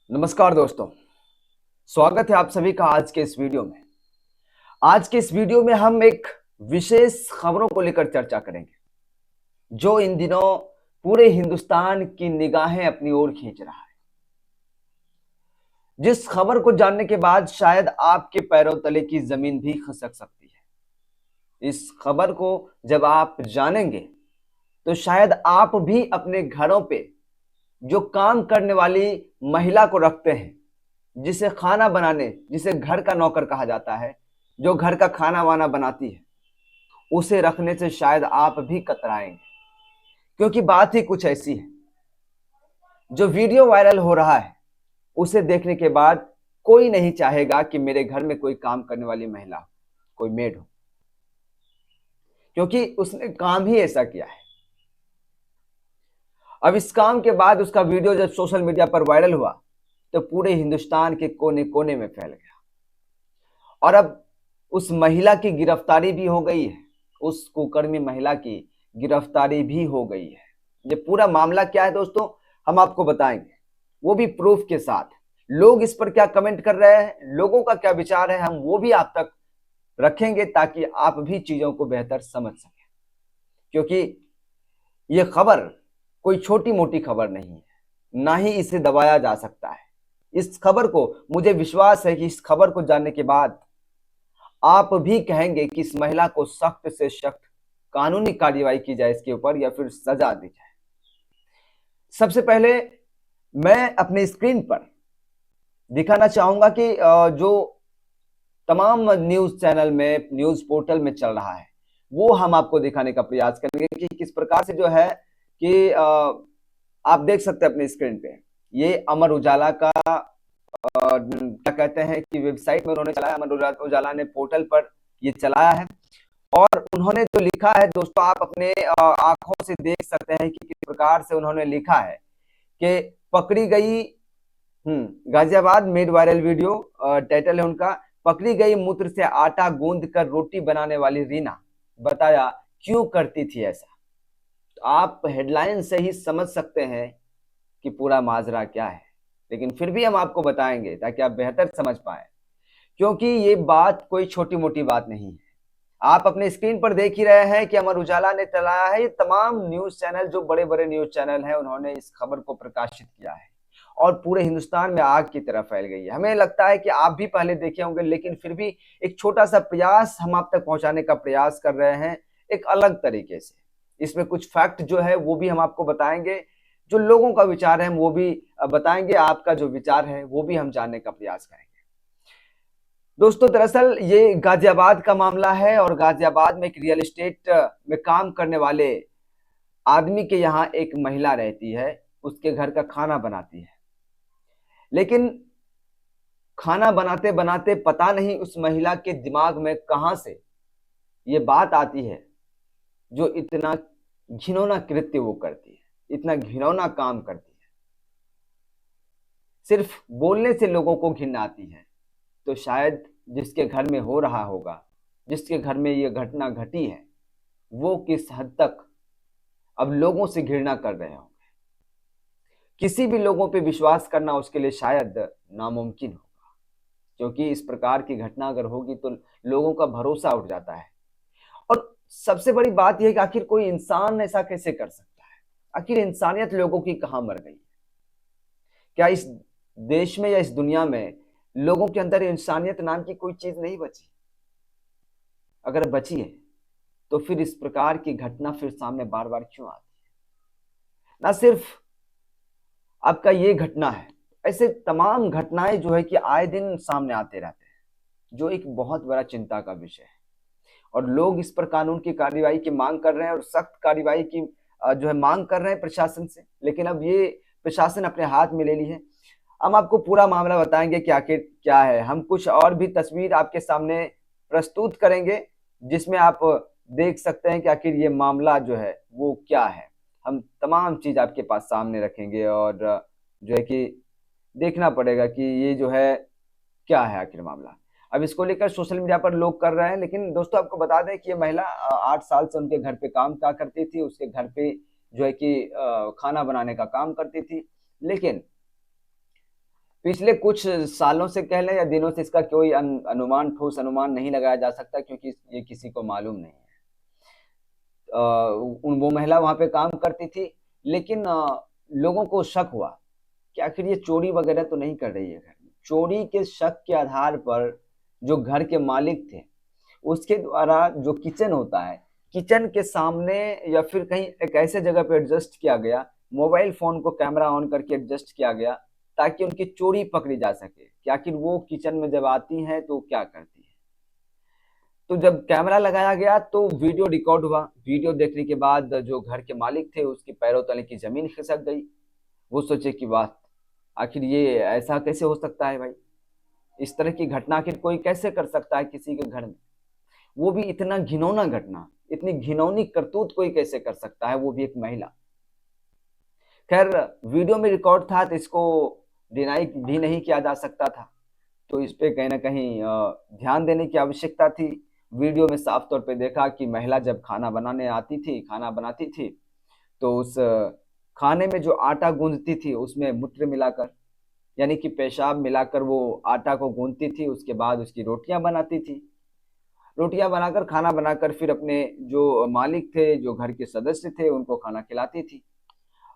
नमस्कार दोस्तों। स्वागत है आप सभी का आज के इस वीडियो में। आज के इस वीडियो में हम एक विशेष खबरों को लेकर चर्चा करेंगे जो इन दिनों पूरे हिंदुस्तान की निगाहें अपनी ओर खींच रहा है। जिस खबर को जानने के बाद शायद आपके पैरों तले की जमीन भी खिसक सकती है। इस खबर को जब आप जानेंगे तो शायद आप भी अपने घरों पे जो काम करने वाली महिला को रखते हैं, जिसे खाना बनाने, जिसे घर का नौकर कहा जाता है, जो घर का खाना वाना बनाती है, उसे रखने से शायद आप भी कतराएंगे। क्योंकि बात ही कुछ ऐसी है, जो वीडियो वायरल हो रहा है उसे देखने के बाद कोई नहीं चाहेगा कि मेरे घर में कोई काम करने वाली महिला हो, कोई मेड हो, क्योंकि उसने काम ही ऐसा किया है। अब इस काम के बाद उसका वीडियो जब सोशल मीडिया पर वायरल हुआ तो पूरे हिंदुस्तान के कोने कोने में फैल गया और अब उस महिला की गिरफ्तारी भी हो गई है, उस कुकर्मी महिला की गिरफ्तारी भी हो गई है। ये पूरा मामला क्या है दोस्तों, हम आपको बताएंगे, वो भी प्रूफ के साथ। लोग इस पर क्या कमेंट कर रहे हैं, लोगों का क्या विचार है, हम वो भी आप तक रखेंगे ताकि आप भी चीजों को बेहतर समझ सकें। क्योंकि ये खबर कोई छोटी मोटी खबर नहीं है, ना ही इसे दबाया जा सकता है। इस खबर को, मुझे विश्वास है कि इस खबर को जानने के बाद आप भी कहेंगे कि इस महिला को सख्त से सख्त कानूनी कार्रवाई की जाए इसके ऊपर, या फिर सजा दी जाए। सबसे पहले मैं अपने स्क्रीन पर दिखाना चाहूंगा कि जो तमाम न्यूज चैनल में, न्यूज पोर्टल में चल रहा है, वो हम आपको दिखाने का प्रयास करेंगे कि किस प्रकार से जो है कि आप देख सकते हैं अपने स्क्रीन पे, ये अमर उजाला का क्या कहते हैं कि वेबसाइट में उन्होंने चलाया, अमर उजाला ने पोर्टल पर ये चलाया है। और उन्होंने जो लिखा है दोस्तों, आप अपने आंखों से देख सकते हैं कि किस प्रकार से उन्होंने लिखा है कि पकड़ी गई Ghaziabad made viral video, title है उनका, पकड़ी गई मूत्र से आटा गूंद कर रोटी बनाने वाली रीना, बताया क्यों करती थी ऐसा। तो आप हेडलाइन से ही समझ सकते हैं कि पूरा माजरा क्या है, लेकिन फिर भी हम आपको बताएंगे ताकि आप बेहतर समझ पाए, क्योंकि ये बात कोई छोटी मोटी बात नहीं है। आप अपने स्क्रीन पर देख ही रहे हैं कि अमर उजाला ने चलाया है, ये तमाम न्यूज चैनल, जो बड़े बड़े न्यूज चैनल हैं, उन्होंने इस खबर को प्रकाशित किया है और पूरे हिंदुस्तान में आग की तरह फैल गई है। हमें लगता है कि आप भी पहले देखे होंगे, लेकिन फिर भी एक छोटा सा प्रयास हम आप तक पहुंचाने का प्रयास कर रहे हैं, एक अलग तरीके से। इसमें कुछ फैक्ट जो है वो भी हम आपको बताएंगे, जो लोगों का विचार है वो भी बताएंगे, आपका जो विचार है वो भी हम जानने का प्रयास करेंगे। दोस्तों दरअसल ये गाजियाबाद का मामला है और गाजियाबाद में एक रियल एस्टेट में काम करने वाले आदमी के यहाँ एक महिला रहती है, उसके घर का खाना बनाती है। लेकिन खाना बनाते बनाते पता नहीं उस महिला के दिमाग में कहां से ये बात आती है, जो इतना घिनौना कृत्य वो करती है, इतना घिनौना काम करती है। सिर्फ बोलने से लोगों को घिन आती है, तो शायद जिसके घर में हो रहा होगा, जिसके घर में ये घटना घटी है, वो किस हद तक अब लोगों से घृणा कर रहे होंगे। किसी भी लोगों पे विश्वास करना उसके लिए शायद नामुमकिन होगा, क्योंकि इस प्रकार की घटना अगर होगी तो लोगों का भरोसा उठ जाता है। और सबसे बड़ी बात यह है कि आखिर कोई इंसान ऐसा कैसे कर सकता है, आखिर इंसानियत लोगों की कहां मर गई है? क्या इस देश में या इस दुनिया में लोगों के अंदर इंसानियत नाम की कोई चीज नहीं बची? अगर बची है तो फिर इस प्रकार की घटना फिर सामने बार बार क्यों आती है? ना सिर्फ आपका ये घटना है, ऐसे तमाम घटनाएं जो है कि आए दिन सामने आते रहते हैं, जो एक बहुत बड़ा चिंता का विषय है। और लोग इस पर कानून की कार्रवाई की मांग कर रहे हैं और सख्त कार्रवाई की जो है मांग कर रहे हैं प्रशासन से। लेकिन अब ये प्रशासन अपने हाथ में ले ली है। हम आपको पूरा मामला बताएंगे कि आखिर क्या है। हम कुछ और भी तस्वीर आपके सामने प्रस्तुत करेंगे, जिसमें आप देख सकते हैं कि आखिर ये मामला जो है वो क्या है। हम तमाम चीज आपके पास सामने रखेंगे और जो है कि देखना पड़ेगा कि ये जो है क्या है आखिर मामला। अब इसको लेकर सोशल मीडिया पर लोग कर रहे हैं, लेकिन दोस्तों आपको बता दें कि ये महिला 8 साल से उनके घर पे काम क्या करती थी, उसके घर पे जो है कि खाना बनाने का काम करती थी। लेकिन पिछले कुछ सालों से कह लें या दिनों से इसका कोई अनुमान, ठोस अनुमान नहीं लगाया जा सकता, क्योंकि ये किसी को मालूम नहीं है। वो महिला वहां पे काम करती थी, लेकिन लोगों को शक हुआ कि आखिर ये चोरी वगैरह तो नहीं कर रही है घर में। चोरी के शक के आधार पर जो घर के मालिक थे, उसके द्वारा जो किचन होता है, किचन के सामने या फिर कहीं एक ऐसे जगह पे एडजस्ट किया गया, मोबाइल फोन को कैमरा ऑन करके एडजस्ट किया गया, ताकि उनकी चोरी पकड़ी जा सके कि आखिर वो किचन में जब आती हैं तो क्या करती है। तो जब कैमरा लगाया गया तो वीडियो रिकॉर्ड हुआ। वीडियो देखने के बाद जो घर के मालिक थे, उसके पैरों तले की जमीन खिसक गई। वो सोचे कि वाह, आखिर ये ऐसा कैसे हो सकता है भाई, इस तरह की घटना आखिर कोई कैसे कर सकता है किसी के घर में, वो भी इतना घिनौना घटना, इतनी घिनौनी करतूत कोई कैसे कर सकता है, वो भी एक महिला। खैर, वीडियो में रिकॉर्ड था तो इसको डिनाई भी नहीं किया जा सकता था, तो इस पे कहीं ना कहीं ध्यान देने की आवश्यकता थी। वीडियो में साफ तौर पे देखा कि महिला जब खाना बनाने आती थी, खाना बनाती थी, तो उस खाने में जो आटा गूंदती थी उसमें मूत्र मिलाकर, यानी कि पेशाब मिलाकर वो आटा को गूंदती थी। उसके बाद उसकी रोटियां बनाती थी, रोटियां बनाकर, खाना बनाकर फिर अपने जो मालिक थे, जो घर के सदस्य थे, उनको खाना खिलाती थी।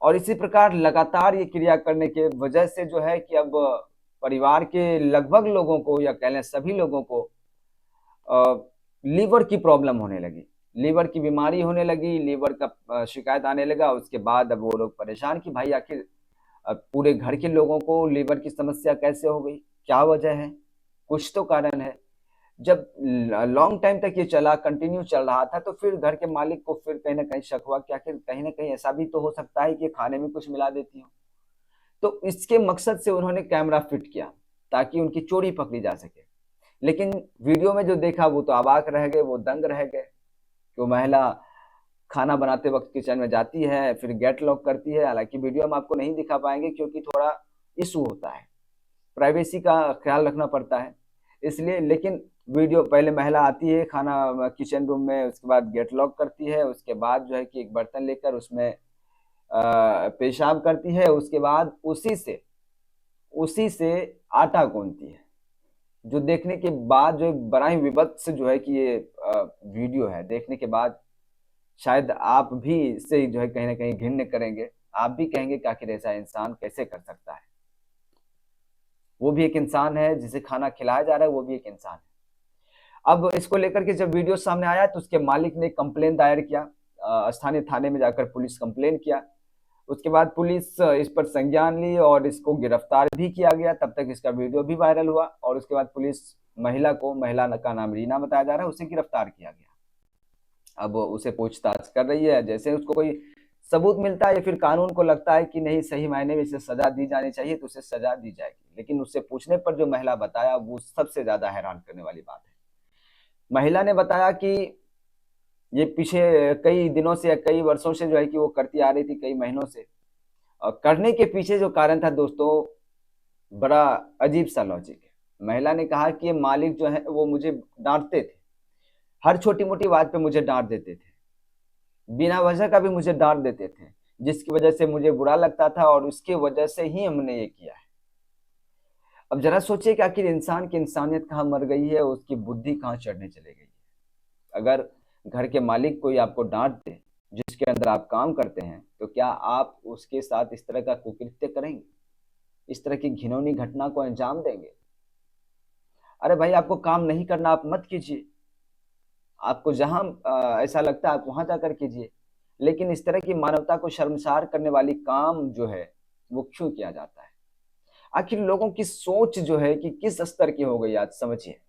और इसी प्रकार लगातार ये क्रिया करने के वजह से जो है कि अब परिवार के लगभग लोगों को, या कह लें सभी लोगों को, लीवर की प्रॉब्लम होने लगी, लीवर की बीमारी होने लगी, लीवर का शिकायत आने लगा। उसके बाद अब वो लोग परेशान कि भाई आखिर पूरे घर के लोगों को लीवर की समस्या कैसे हो गई, क्या वजह है, कुछ तो कारण है। जब लॉन्ग टाइम तक ये चला, कंटिन्यू चल रहा था, तो फिर घर के मालिक को फिर कहीं ना कहीं शक हुआ कि आखिर कहीं ना कहीं ऐसा भी तो हो सकता है कि खाने में कुछ मिला देती हो। तो इसके मकसद से उन्होंने कैमरा फिट किया ताकि उनकी चोरी पकड़ी जा सके। लेकिन वीडियो में जो देखा वो तो अवाक रह गए, वो दंग रह गए कि वो महिला खाना बनाते वक्त किचन में जाती है, फिर गेट लॉक करती है। हालांकि वीडियो हम आपको नहीं दिखा पाएंगे क्योंकि थोड़ा इशू होता है, प्राइवेसी का ख्याल रखना पड़ता है इसलिए। लेकिन वीडियो, पहले महिला आती है खाना किचन रूम में, उसके बाद गेट लॉक करती है, उसके बाद जो है कि एक बर्तन लेकर उसमें पेशाब करती है, उसके बाद उसी से आटा गूंथती है। जो देखने के बाद जो बड़ा ही विभत्स जो है कि ये वीडियो है, देखने के बाद शायद आप भी इससे जो है कहीं ना कहीं घिन्न करेंगे। आप भी कहेंगे कि आखिर ऐसा इंसान कैसे कर सकता है। वो भी एक इंसान है, जिसे खाना खिलाया जा रहा है, वो भी एक इंसान है। अब इसको लेकर के जब वीडियो सामने आया तो उसके मालिक ने कंप्लेन दायर किया, स्थानीय थाने में जाकर पुलिस कंप्लेन किया। उसके बाद पुलिस इस पर संज्ञान ली और इसको गिरफ्तार भी किया गया। तब तक इसका वीडियो भी वायरल हुआ और उसके बाद पुलिस महिला का नाम रीना बताया जा रहा है, उसे गिरफ्तार किया गया। अब उसे पूछताछ कर रही है, जैसे उसको कोई सबूत मिलता है या फिर कानून को लगता है कि नहीं सही मायने में इसे सजा दी जानी चाहिए तो उसे सजा दी जाएगी। लेकिन उससे पूछने पर जो महिला बताया वो सबसे ज्यादा हैरान करने वाली बात है। महिला ने बताया कि ये पीछे कई दिनों से या कई वर्षों से जो है कि वो करती आ रही थी, कई महीनों से। और करने के पीछे जो कारण था दोस्तों, बड़ा अजीब सा लॉजिक है। महिला ने कहा कि ये मालिक जो है वो मुझे डांटते थे, हर छोटी मोटी बात पे मुझे डांट देते थे, बिना वजह का भी मुझे डांट देते थे, जिसकी वजह से मुझे बुरा लगता था और उसकी वजह से ही हमने ये किया है। अब जरा सोचिए कि आखिर इंसान की इंसानियत कहाँ मर गई है, उसकी बुद्धि कहाँ चढ़ने चली गई है। अगर घर के मालिक कोई आपको डांट दे जिसके अंदर आप काम करते हैं, तो क्या आप उसके साथ इस तरह का कुकृत्य करेंगे, इस तरह की घिनौनी घटना को अंजाम देंगे? अरे भाई, आपको काम नहीं करना, आप मत कीजिए। आपको जहां ऐसा लगता है आप वहां जाकर कीजिए। लेकिन इस तरह की मानवता को शर्मसार करने वाली काम जो है वो क्यों किया जाता है? आखिर लोगों की सोच जो है कि किस स्तर की हो गई आज समझिए।